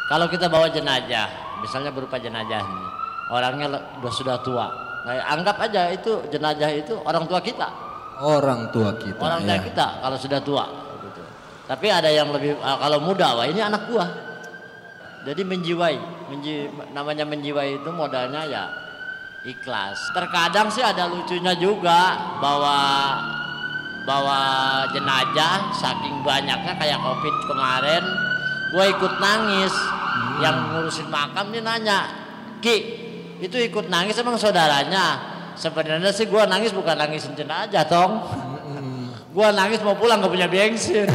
Kalau kita bawa jenazah, misalnya berupa jenazah ini, orangnya sudah tua. Nah, anggap aja itu jenazah itu orang tua kita. Orang tua kita. Orang tua kita kalau sudah tua. Gitu. Tapi ada yang lebih kalau muda, wah ini anak gua. Jadi namanya menjiwai itu modalnya ya ikhlas. Terkadang sih ada lucunya juga bawa jenazah saking banyaknya kayak COVID kemarin, gue ikut nangis. Yang ngurusin makam nih nanya, Ki, itu ikut nangis emang saudaranya? Sebenarnya sih gue nangis bukan nangisin jenazah, tong. Gue nangis mau pulang gak punya bensin.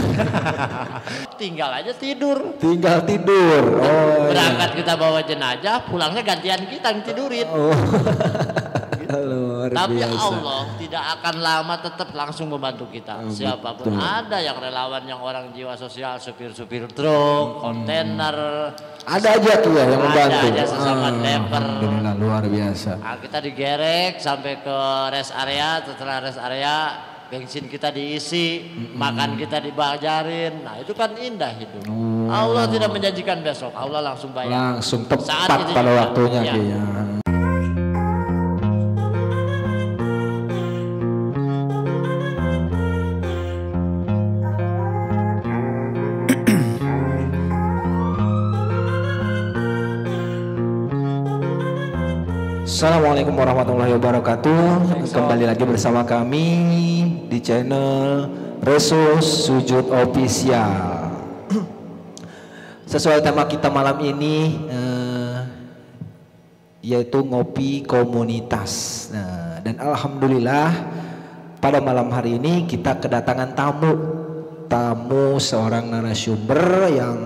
Tinggal aja tidur. Tinggal tidur. Oh, berangkat kita bawa jenazah, pulangnya gantian kita yang tidurin. Oh. Luar Tapi biasa. Allah tidak akan lama, tetap langsung membantu kita. Siapapun ada yang relawan, yang orang jiwa sosial, supir-supir truk, kontainer. Ada aja tuh ya yang membantu. Ada aja sesama driver. Alhamdulillah luar biasa. Nah, kita digerek sampai ke rest area. Setelah rest area, bensin kita diisi, makan kita dibajarin. Nah itu kan indah hidup. Allah tidak menjanjikan besok, Allah langsung bayar. Langsung tepat pada waktunya. Ya. Assalamualaikum warahmatullahi wabarakatuh. Kembali lagi bersama kami di channel Resus Sujud Official. Sesuai tema kita malam ini yaitu ngopi komunitas. Nah, dan alhamdulillah pada malam hari ini kita kedatangan tamu seorang narasumber yang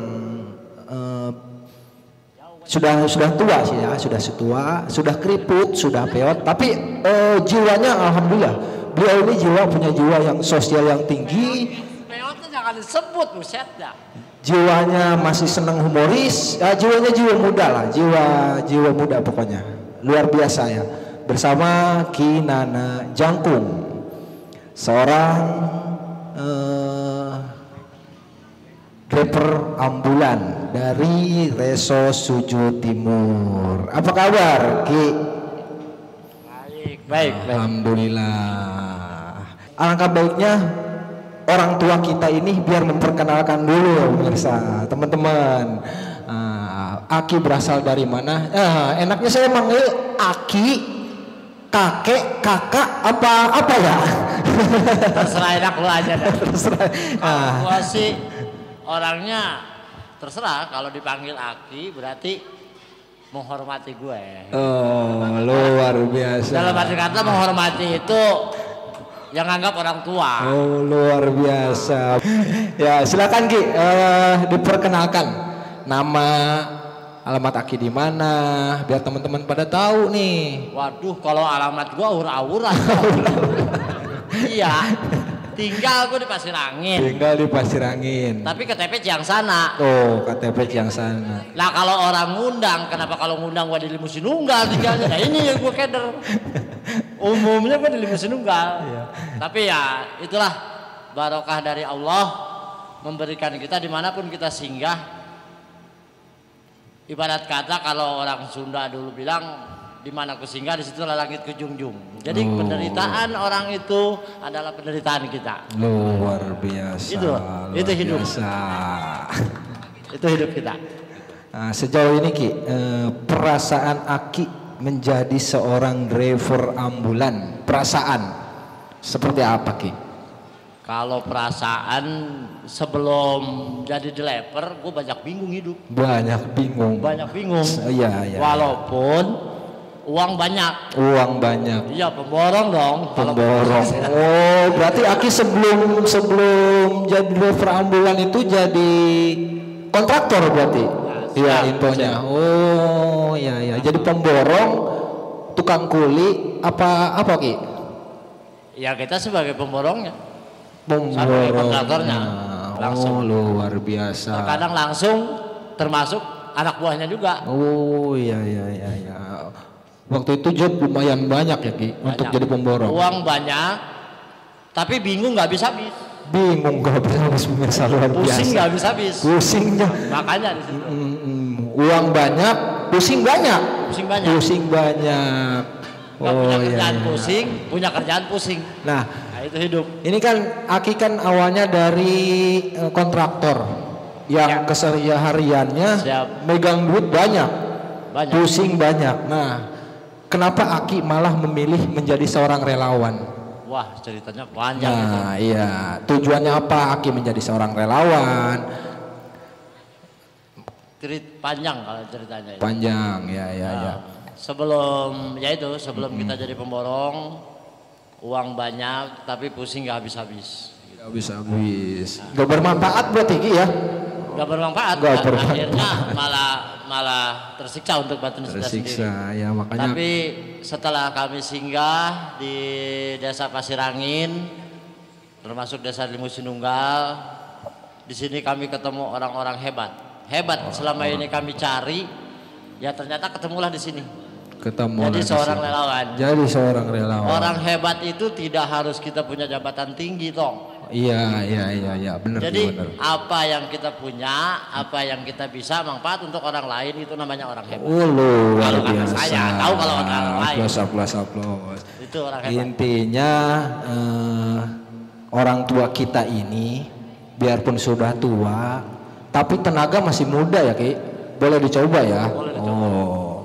sudah tua sih ya, sudah keriput, sudah peot, tapi jiwanya alhamdulillah beliau ini punya jiwa yang sosial yang tinggi. Peotnya jangan disebut, buset dah. Jiwanya masih senang humoris, jiwanya jiwa muda lah, jiwa muda pokoknya, luar biasa ya. Bersama Ki Nana Jangkung, seorang driver ambulan dari Reso Sujud Timur. Apa kabar, Ki? Baik. Alhamdulillah. Alangkah baiknya orang tua kita ini biar memperkenalkan dulu pemirsa, teman-teman. Aki berasal dari mana? Enaknya saya manggil Aki, kakek, kakak, apa ya? Terserah enak lu aja dah. Terserah. Gua sih orangnya terserah, kalau dipanggil Aki berarti menghormati gue. Oh, luar biasa. Dalam arti kata menghormati itu yang anggap orang tua. Oh, luar biasa. Ya, silakan Ki, diperkenalkan nama, alamat Aki di mana, biar teman-teman pada tahu nih. Waduh, kalau alamat gue aur-auran. Iya. Tinggal gue di Pasir Angin. Tinggal di Pasir Angin. Tapi KTP Ciangsana. Oh, KTP Ciangsana. Nah kalau orang ngundang, kenapa kalau ngundang gue di limusin nunggal tinggalnya? Nah ini yang gue keder. Umumnya gue di limusin nunggal. Iya. Tapi ya itulah barokah dari Allah memberikan kita dimanapun kita singgah. Ibarat kata kalau orang Sunda dulu bilang, di mana ku singgah di situlah langit kujungjung. Jadi penderitaan orang itu adalah penderitaan kita. Luar biasa. Itu hidup. Itu hidup kita. Nah, sejauh ini Ki, perasaan Aki menjadi seorang driver ambulan, perasaan seperti apa Ki? Kalau perasaan sebelum jadi driver, gue banyak bingung hidup. Banyak bingung. Iya. Walaupun uang banyak. Iya, pemborong dong. Pemborong. Oh, berarti Aki sebelum jadi driver ambulan itu jadi kontraktor berarti. Iya, infonya. Oh, iya. Jadi pemborong, tukang kuli, apa Ki? Ya kita sebagai pemborongnya. Pemborong. Kontraktornya. Langsung. Oh, luar biasa. Terkadang langsung, termasuk anak buahnya juga. Oh, iya. Waktu itu job lumayan banyak ya Ki, untuk jadi pemborong. Uang banyak, tapi bingung nggak habis-habis. Bingung nggak habis-habis pemirsa, luar biasa. Pusing nggak habis-habis. Pusingnya. Makanya di situ. Uang banyak, pusing banyak. Pusing banyak. Pusing banyak. Nggak punya iya, kerjaan iya. pusing, punya kerjaan pusing. Nah, itu hidup. ini kan Aki kan awalnya dari kontraktor yang kesehariannya megang duit banyak, pusing banyak. Nah, kenapa Aki malah memilih menjadi seorang relawan? Wah, ceritanya panjang. Nah, iya. Tujuannya apa Aki menjadi seorang relawan? Panjang kalau ceritanya. Panjang, ya. Sebelum kita jadi pemborong, uang banyak tapi pusing nggak habis-habis. Habis-habis. Gak bermanfaat berarti ya? Gak bermanfaat. Akhirnya malah tersiksa untuk batin kita sendiri. Ya makanya. Tapi setelah kami singgah di Desa Pasir Angin, termasuk Desa Limusinunggal, di sini kami ketemu orang-orang hebat. Selama ini kami cari, ya ternyata ketemulah di sini. Jadi seorang relawan. Orang hebat itu tidak harus kita punya jabatan tinggi toh. Iya, benar. Jadi apa yang kita punya, apa yang kita bisa manfaat untuk orang lain itu namanya orang hebat. Luar biasa. Saya tahu kalau orang lain. Aplaus. Itu orang hebat. Intinya orang tua kita ini biarpun sudah tua, tapi tenaga masih muda ya Ki. Boleh dicoba ya.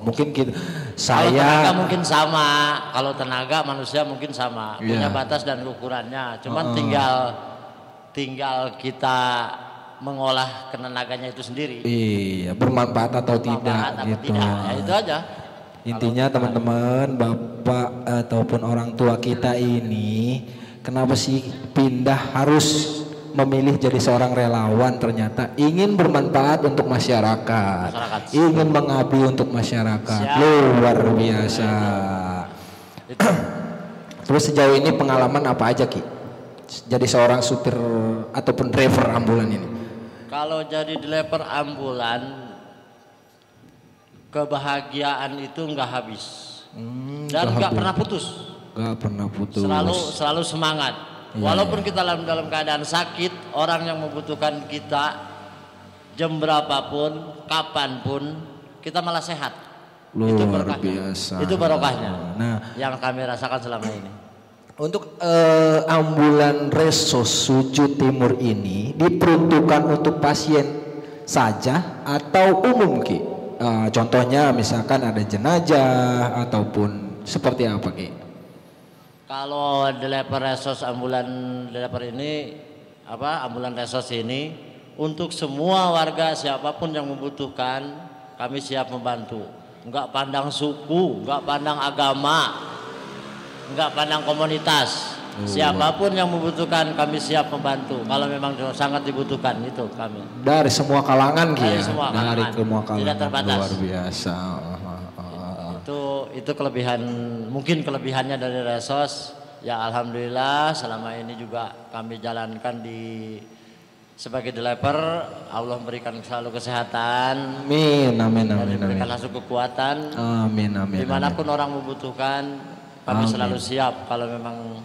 Mungkin kita. Kalau tenaga mungkin sama, kalau tenaga manusia mungkin sama, punya batas dan ukurannya. Cuman tinggal kita mengolah tenaganya itu sendiri. Iya, bermanfaat atau tidak gitu. Ya itu aja. Intinya teman-teman, bapak ataupun orang tua kita ini, kenapa sih pindah harus memilih jadi seorang relawan? Ternyata ingin bermanfaat untuk masyarakat. Ingin mengabdi untuk masyarakat. Luar biasa. Terus sejauh ini pengalaman apa aja Ki? Jadi seorang supir ataupun driver ambulan ini. Kalau jadi driver ambulan, kebahagiaan itu nggak habis dan nggak pernah putus. Selalu semangat. Walaupun kita dalam keadaan sakit, orang yang membutuhkan kita jam berapapun, kapanpun, kita malah sehat. Itu berkahnya. Itu barokahnya. Yang kami rasakan selama ini. Untuk ambulan Resos Suju Timur ini diperuntukkan untuk pasien saja atau umum Ki? Contohnya misalkan ada jenazah ataupun seperti apa Ki? Kalau driver Resos ambulan Resos ini untuk semua warga siapapun yang membutuhkan kami siap membantu. Enggak pandang suku, enggak pandang agama, enggak pandang komunitas. Siapapun yang membutuhkan kami siap membantu. Kalau memang sangat dibutuhkan itu kami. Dari semua kalangan Ki ya. Dari semua kalangan. Tidak terbatas. Luar biasa. Itu mungkin kelebihannya dari Resos. Ya alhamdulillah selama ini juga kami jalankan sebagai driver. Allah memberikan selalu kesehatan. Amin. Memberikan langsung kekuatan. Amin. Dimanapun orang membutuhkan, kami selalu siap. Kalau memang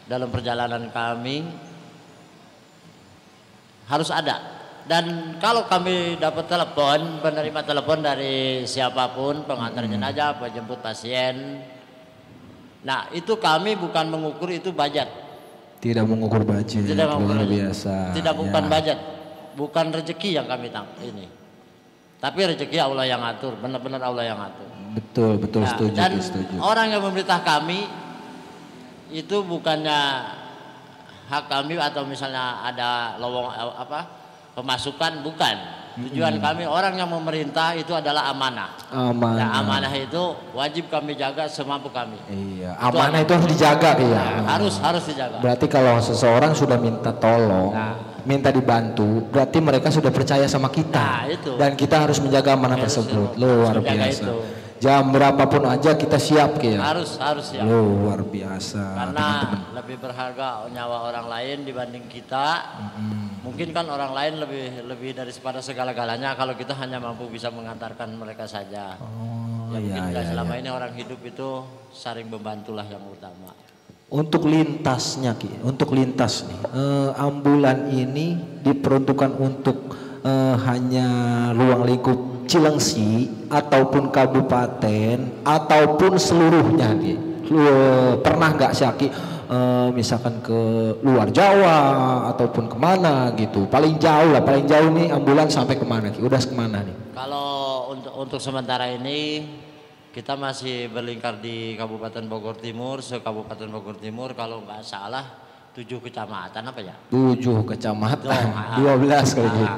dalam perjalanan kami harus ada. Dan kalau kami dapat menerima telepon dari siapapun, pengantar jenazah, penjemput pasien, nah itu kami bukan mengukur itu budget. Tidak mengukur budget. Luar biasa. Tidak bukan budget, bukan rezeki yang kami ini. Tapi rezeki Allah yang atur, benar-benar Allah yang atur. Betul, setuju. Dan orang yang memerintah kami itu bukannya hak kami atau misalnya ada pemasukan, bukan. Tujuan kami orang yang memerintah itu adalah amanah. Amanah itu wajib kami jaga semampu kami. Iya, amanah itu harus dijaga ya. Harus dijaga. Berarti kalau seseorang sudah minta tolong, minta dibantu, berarti mereka sudah percaya sama kita. Dan kita harus menjaga amanah tersebut. Luar biasa. Jam berapapun aja kita siap Ki ya. Harus siap. Luar biasa. Karena lebih berharga nyawa orang lain dibanding kita. Mungkin kan orang lain lebih daripada segala-galanya kalau kita hanya mampu bisa mengantarkan mereka saja. Mungkin selama ini orang hidup itu saling membantulah yang utama. Untuk lintasnya Ki, untuk lintas nih, ambulan ini diperuntukkan untuk hanya ruang lingkup Cilengsi ataupun kabupaten ataupun seluruhnya Ki? Pernah nggak sih Ki misalkan ke luar Jawa ataupun kemana gitu? Paling jauh nih ambulans sampai kemana Ki? Udah kemana nih? Kalau untuk sementara ini kita masih berlingkar di Kabupaten Bogor Timur, se-Kabupaten Bogor Timur kalau nggak salah 7 kecamatan apa ya? 7 kecamatan, 12 kali gitu.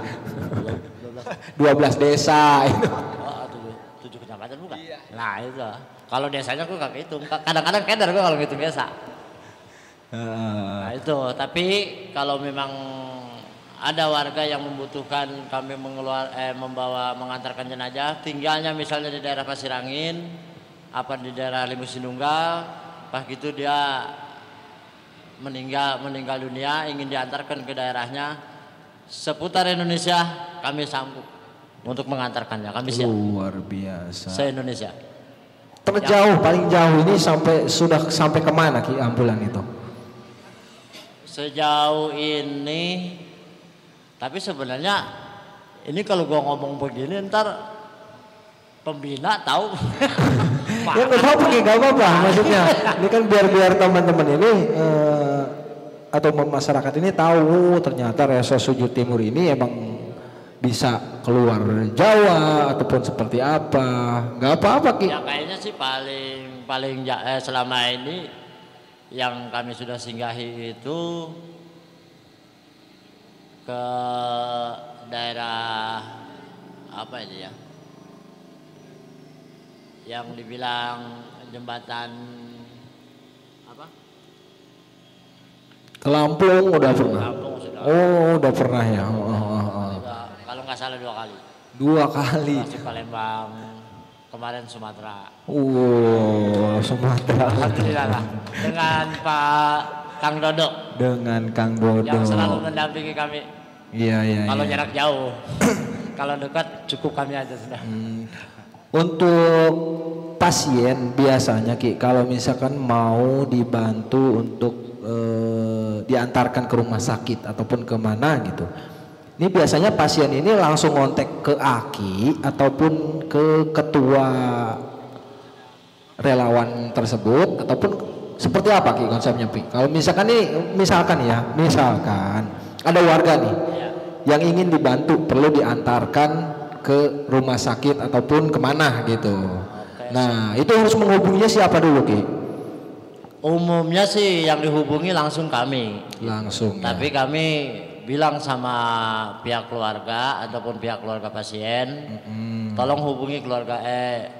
12 desa itu. Oh, 7 kecamatan bukan? Iya. Nah itu. Kalau desanya gue gak hitung. Kadang-kadang keder gue kalau ngitung desa. Nah itu. Tapi kalau memang ada warga yang membutuhkan kami mengantarkan jenazah, tinggalnya misalnya di daerah Pasir Angin, apa di daerah Limusinunggal, pas gitu dia meninggal dunia, ingin diantarkan ke daerahnya, seputar Indonesia kami sanggup untuk mengantarkannya. Kami siap. Luar biasa. Se-Indonesia. Terjauh, paling jauh ini sampai kemana Ki ambulan itu? Sejauh ini, tapi sebenarnya ini kalau gua ngomong begini ntar pembina tahu. Ya nggak apa-apa, maksudnya ini kan biar teman-teman ini atau masyarakat ini tahu ternyata Resa Sujud Timur ini emang bisa keluar Jawa ataupun seperti apa. Nggak apa-apa Ki. Ya kayaknya sih paling selama ini yang kami sudah singgahi itu ke daerah apa ini ya? Yang dibilang jembatan apa? Ke Lampung udah pernah. Lampung sudah. Oh, udah pernah ya. Kalau nggak salah 2 kali. 2 kali. Masih Palembang, kemarin Sumatera. Sumatera. Alhamdulillah lah. Dengan Pak Kang Dodo. Dengan Kang Dodo. Yang selalu mendampingi kami. Iya. Kalau jarak jauh. Kalau dekat cukup kami aja sudah. Untuk pasien biasanya Ki, kalau misalkan mau dibantu untuk diantarkan ke rumah sakit ataupun kemana gitu, ini biasanya pasien ini langsung kontak ke Aki ataupun ke ketua relawan tersebut ataupun seperti apa Ki konsepnya Pi? Kalau misalkan ada warga nih yang ingin dibantu perlu diantarkan ke rumah sakit ataupun kemana gitu. Nah itu harus menghubunginya siapa dulu Ki? Umumnya sih yang dihubungi langsung kami. Langsung. Tapi kami bilang sama pihak keluarga ataupun pihak keluarga pasien, tolong hubungi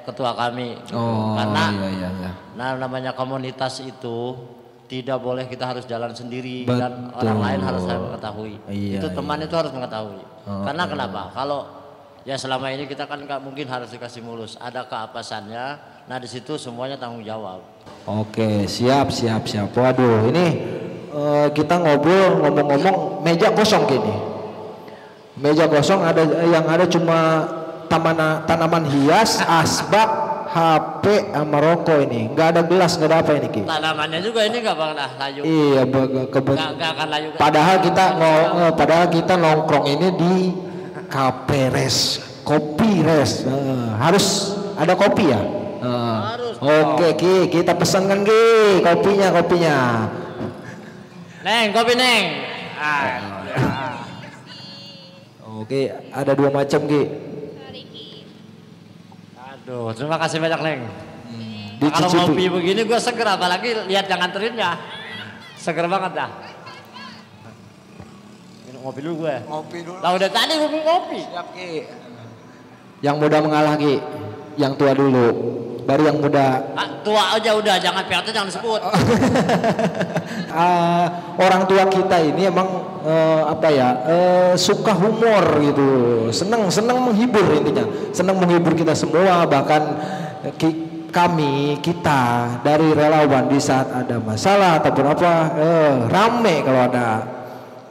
ketua kami. Karena namanya komunitas itu tidak boleh kita harus jalan sendiri. Betul. Dan orang lain harus mengetahui. Itu teman itu harus mengetahui. Karena kenapa? Kalau ya selama ini kita kan nggak mungkin harus dikasih mulus, ada keapasannya. Nah di situ semuanya tanggung jawab. Oke, siap. Waduh, ini kita ngomong-ngomong meja kosong gini. Meja kosong ada cuma tanaman hias, asbak, HP sama rokok ini. Nggak ada gelas, nggak ada apa ini Ki. Tanamannya juga ini nggak bakal layu. Iya, nggak akan layu. Padahal kita nongkrong ini di kopi res. Harus ada kopi ya. Oke Ki, kita pesankan Ki kopinya. Neng, kopi Neng. Oke, ada 2 macam Ki. Aduh, terima kasih banyak Neng. Kalau ngopi begini gue seger, apalagi lihat yang nganterinnya. Seger banget dah. Ngopi dulu gue. Lah udah tadi gue ngopi. Siap Ki. Yang muda mengalah Ki. Yang tua dulu. Baru yang muda. Tua aja udah, jangan PRT jangan disebut. Orang tua kita ini emang suka humor gitu. Senang menghibur intinya. Senang menghibur kita semua, bahkan kita dari relawan di saat ada masalah ataupun apa rame kalau ada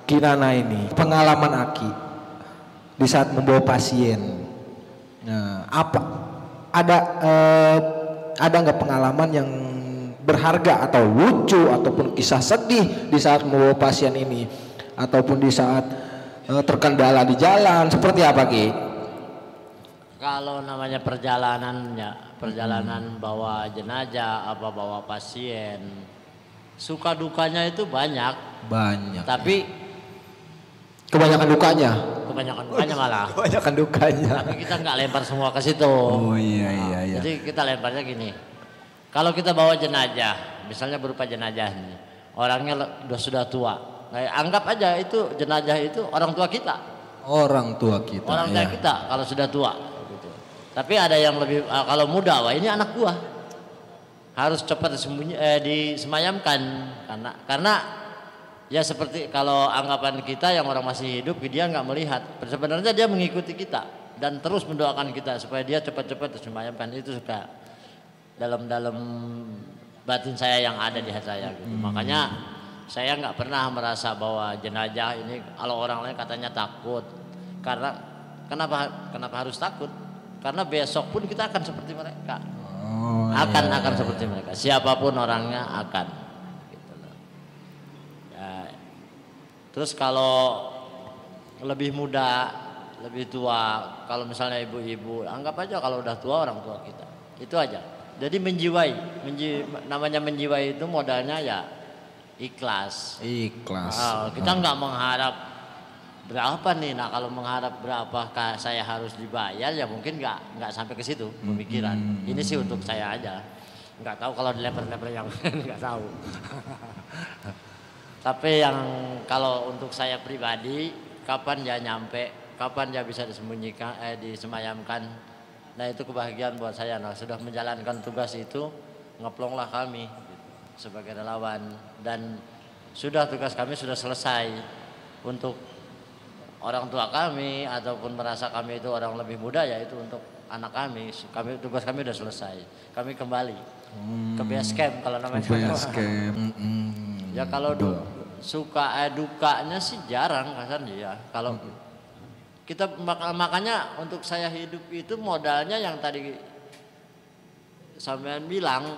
Kinana ini. Pengalaman Aki di saat membawa pasien. Nah, ada nggak pengalaman yang berharga atau lucu ataupun kisah sedih di saat membawa pasien ini ataupun di saat terkendala di jalan, seperti apa Ki? Kalau namanya perjalanan bawa jenazah, apa bawa pasien, suka dukanya itu banyak. Banyak. Tapi kebanyakan dukanya. Kebanyakan dukanya malah. Kebanyakan dukanya. Tapi kita nggak lempar semua ke situ. Oh iya. Jadi kita lemparnya gini. Kalau kita bawa jenazah, misalnya berupa jenazah nih, orangnya sudah tua. Nah, anggap aja itu jenazah itu orang tua kita. Orang tua kita. Orang tua kita kalau sudah tua. Gitu. Tapi ada yang lebih kalau muda, wah ini anak gua. Harus cepat disemayamkan karena ya seperti kalau anggapan kita yang orang masih hidup dia nggak melihat. Sebenarnya dia mengikuti kita dan terus mendoakan kita supaya dia cepat-cepat disemayamkan. Itu suka dalam batin saya yang ada di hati saya gitu. Makanya saya nggak pernah merasa bahwa jenazah ini kalau orang lain katanya takut. Karena kenapa harus takut? Karena besok pun kita akan seperti mereka. Akan seperti mereka. Siapapun orangnya akan. Gitu loh. Ya. Terus kalau lebih muda, lebih tua, kalau misalnya ibu-ibu, anggap aja kalau udah tua orang tua kita. Itu aja. Jadi namanya menjiwai itu modalnya ya ikhlas. Kita nggak mengharap berapa nih. Nah kalau mengharap berapa saya harus dibayar ya mungkin nggak sampai ke situ pemikiran. Ini sih untuk saya aja. Nggak tahu kalau di level-level yang nggak tahu. Tapi yang kalau untuk saya pribadi, kapan dia nyampe, kapan dia bisa disemayamkan. Nah itu kebahagiaan buat saya. Nah sudah menjalankan tugas itu, ngeplonglah kami sebagai relawan dan tugas kami sudah selesai untuk orang tua kami ataupun merasa kami itu orang lebih muda ya itu untuk anak kami. Tugas kami sudah selesai. Kami kembali ke base camp kalau namanya. Base camp. Ya kalau dukanya sih jarang kasarnya ya. Kalau kita makanya untuk saya hidup itu modalnya yang tadi sampean bilang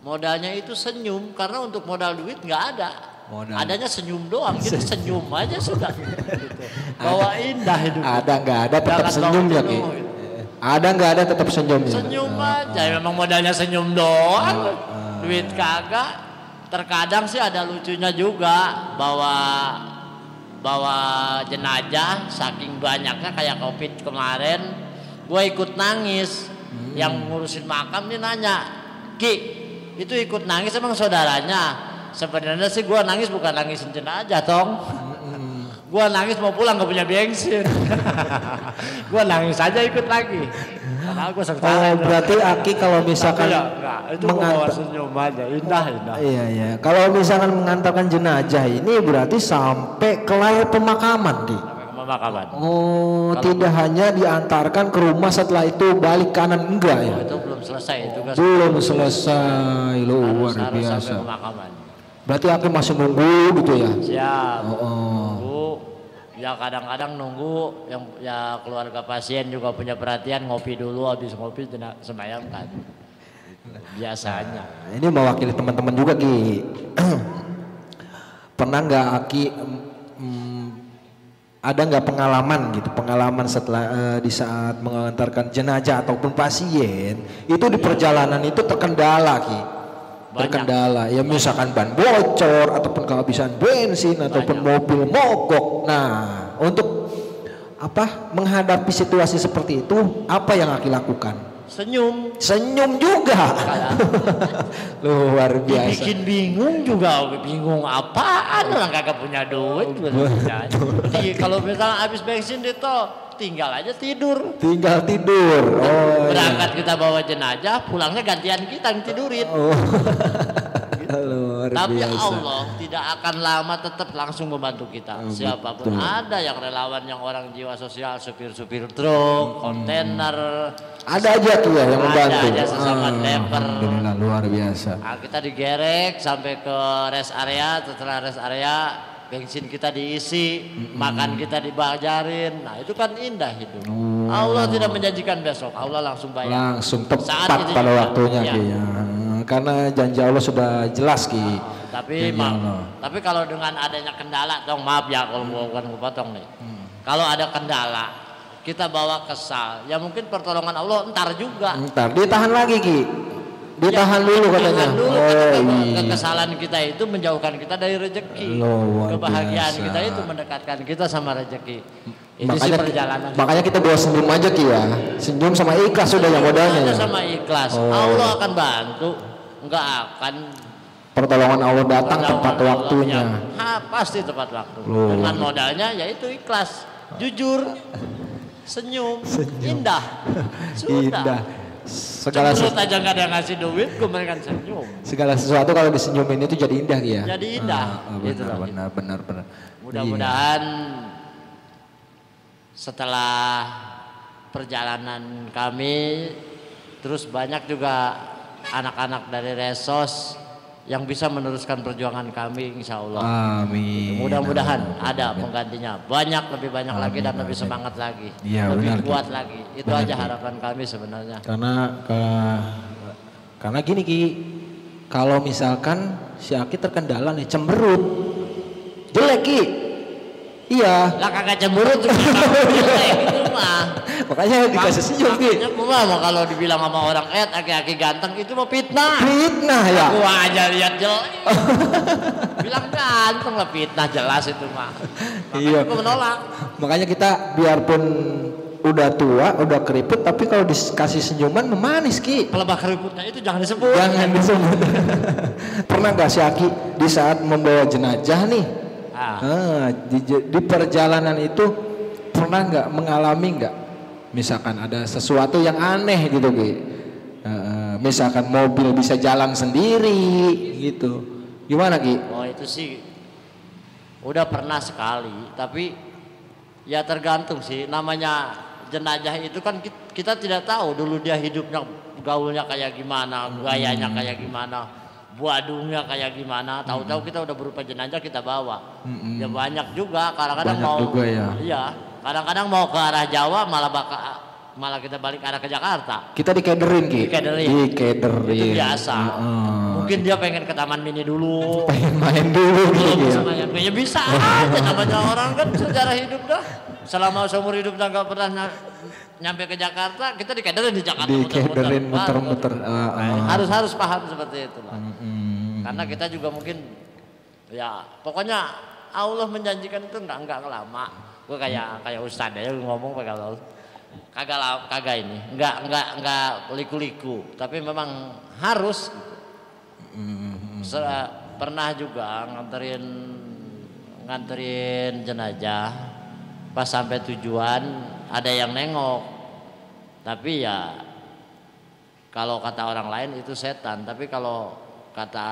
modalnya itu senyum karena untuk modal duit nggak ada. Adanya senyum doang, kita senyum aja sudah. Gitu. Bahwa indah hidup. Ada nggak ada tetap senyum ya Ki. Ada nggak ada tetap senyum ya. Senyum aja, memang modalnya senyum doang. Duit kagak. Terkadang sih ada lucunya juga bawa jenazah saking banyaknya kayak COVID kemarin, gue ikut nangis. Yang ngurusin makam nih nanya, Ki, itu ikut nangis emang saudaranya? Sebenarnya sih gue nangis bukan nangisin jenazah tong. Gue nangis mau pulang gak punya bensin. Gue nangis aja ikut lagi. Berarti Aki kalau misalkan itu bawa senyum aja, indah. Iya. Kalau misalkan mengantarkan jenazah ini berarti sampai ke layar pemakaman Ki. Pemakaman. Tidak hanya diantarkan ke rumah setelah itu balik kanan enggak ya? Itu belum selesai itu. Belum selesai, luar biasa. Berarti Aki masih nunggu gitu ya? Siap. Nunggu. Ya kadang-kadang nunggu yang ya keluarga pasien juga punya perhatian ngopi dulu, habis ngopi semayamkan. Biasanya. Ini mewakili teman-teman juga Ki. Pernah nggak Aki ada nggak pengalaman setelah di saat mengantarkan jenazah ataupun pasien itu di perjalanan itu terkendala Ki? Terkendala ya misalkan ban bocor ataupun kehabisan bensin ataupun mobil mogok. Nah untuk menghadapi situasi seperti itu apa yang Aki lakukan? Senyum juga. Luar biasa. Bikin bingung apaan orang kagak punya duit. Jadi kalau misalnya habis bensin itu tinggal aja tidur. Berangkat kita bawa jenazah, pulangnya gantian kita yang tidurin. Tapi Allah tidak akan lama tetap langsung membantu kita. Siapapun ada yang relawan, yang orang jiwa sosial, supir truk, kontainer. Ada aja tuh ya yang membantu. Ada aja sesama driver. Alhamdulillah luar biasa. Nah, kita digerek sampai ke rest area. Setelah rest area bensin kita diisi, makan kita dibajarin. Nah itu kan indah hidup. Allah tidak menjanjikan besok, Allah langsung bayar. Langsung tepat pada waktunya Ki ya. Karena janji Allah sudah jelas Ki. Tapi kalau dengan adanya kendala, maaf ya kalau bukan potong nih. Kalau ada kendala, kita bawa kesal, ya mungkin pertolongan Allah entar juga. Ntar ditahan lagi Ki. Ditahan dulu katanya. Ditahan dulu, iya. kekesalan kita itu menjauhkan kita dari rezeki. Luar Kebahagiaan biasa. kita itu mendekatkan kita sama rezeki. Itu sih perjalanan. Makanya kita bawa senyum aja Ki ya. Senyum sama ikhlas sudah yang modalnya. Sama ikhlas. Oh. Allah akan bantu. Enggak akan Pertolongan Allah datang tepat waktunya. Pasti tepat waktu. Loh. Dengan modalnya yaitu ikhlas, jujur, senyum, indah. Sudah. Indah. Segala Cemberut aja nggak ada yang ngasih duit, gue mereka senyum. segala sesuatu kalau disenyumin itu jadi indah Ki ya. Jadi indah. Gitu loh. Benar. Mudah-mudahan setelah perjalanan kami, terus banyak juga anak-anak dari Resos yang bisa meneruskan perjuangan kami, insya Allah. Amin. Mudah-mudahan ada penggantinya, lebih banyak lagi dan lebih semangat lagi, Iya, lebih benar, kuat lagi. Itu aja harapan kami sebenarnya. Karena gini Ki, kalau misalkan si Aki terkendala nih cemberut, jelek Ki. Iya. Lah kagak cemberut juga jelek itu mah. Makanya dikasih senyum Ki. Makanya gua mah kalau dibilang sama orang aki-aki ganteng itu mah fitnah. Fitnah ya. Gua aja lihat jelek. Bilang ganteng lah, fitnah jelas itu mah. Iya. Makanya gua menolak. Makanya kita biarpun udah tua, udah keriput, tapi kalau dikasih senyuman memanis Ki. Pelebah keriputnya itu jangan disebut. Jangan disebut. Pernah gak si Aki di saat membawa jenazah nih? Di perjalanan itu pernah nggak mengalami nggak? Misalkan ada sesuatu yang aneh gitu Ki. Misalkan mobil bisa jalan sendiri gitu. Gimana Ki? Oh itu sih udah pernah sekali, tapi ya tergantung sih. Namanya jenazah itu kan kita tidak tahu dulu dia hidupnya, gaulnya kayak gimana, gayanya kayak gimana, buadungnya kayak gimana. Tahu-tahu kita udah berupa jenazah kita bawa. Ya banyak juga kadang-kadang Banyak mau juga ya. Iya, kadang-kadang mau ke arah Jawa malah kita balik arah ke Jakarta. Kita dikederin Ki. Dikederin. Dikederin. Itu biasa. Mungkin dia pengen ke taman mini dulu. Pengen main dulu Belum gitu bisa ya. main. Ya bisa aja, namanya orang kan sejarah hidup dah. Selama seumur hidupnya nggak pernah nyampe ke Jakarta, kita dikederin di Jakarta. Dikederin muter-muter. Harus paham seperti itu lah. Karena kita juga mungkin ya pokoknya Allah menjanjikan itu nggak lama. Gue kayak Ustadz aja ngomong pakai Allah. Kagak ini, nggak liku-liku, tapi memang harus. Pernah juga nganterin jenazah, pas sampai tujuan ada yang nengok, tapi ya kalau kata orang lain itu setan, tapi kalau kata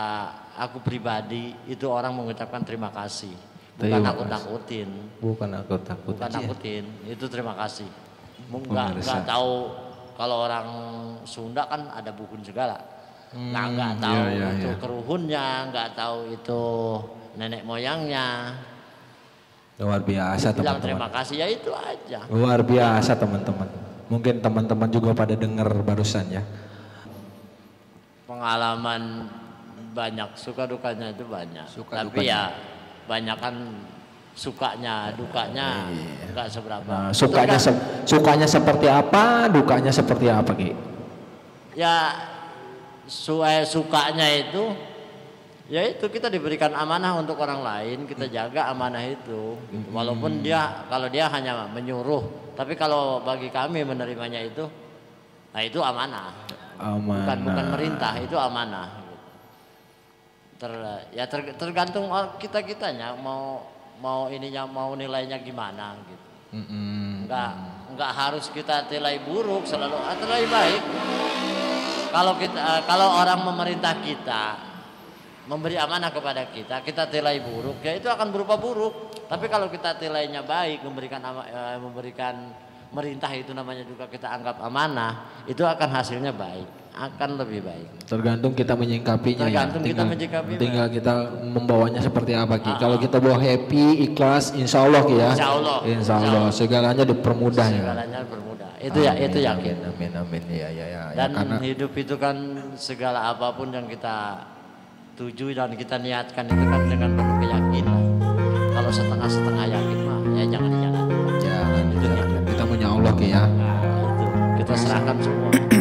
aku pribadi itu orang mengucapkan terima kasih, bukan nakut-nakutin. Bukan nakutin. Itu terima kasih. Nggak tahu kalau orang Sunda kan ada bukun segala. Nggak tahu itu keruhunnya, nggak tahu itu nenek moyangnya. Luar biasa Bilang teman-teman. terima kasih ya itu aja. Luar biasa teman-teman. Mungkin teman-teman juga pada dengar barusan ya. Pengalaman banyak, suka dukanya itu banyak. Tapi ya banyak kan sukanya, dukanya nggak seberapa. Nah, sukanya seperti apa, dukanya seperti apa Ki? Ya sukanya itu ya itu kita diberikan amanah untuk orang lain, kita jaga amanah itu gitu. Walaupun kalau dia hanya menyuruh, tapi kalau bagi kami menerimanya itu, nah itu amanah. Bukan merintah, itu amanah gitu. Tergantung kitanya mau nilainya gimana gitu. Enggak harus kita nilai buruk, selalu nilai baik. Kalau orang memerintah kita, memberi amanah kepada kita nilai buruk, ya itu akan berupa buruk. Tapi kalau kita nilainya baik, memberikan merintah itu namanya juga kita anggap amanah, itu akan hasilnya baik, akan lebih baik. Tergantung kita menyingkapinya. Tinggal baik. kita membawanya seperti apa Ki. Kalau kita bawa happy, ikhlas, insya Allah Ki ya. Insya Allah. Segalanya dipermudah ya. Segalanya dipermudah. Itu yakin. Amin. Ya. Dan Karena hidup itu kan segala apapun yang kita tuju dan kita niatkan itu kan dengan penuh keyakinan. Kalau setengah-setengah yakin mah ya jangan. Jangan. Kita punya Allah Ki ya. Nah, itu kita serahkan semua.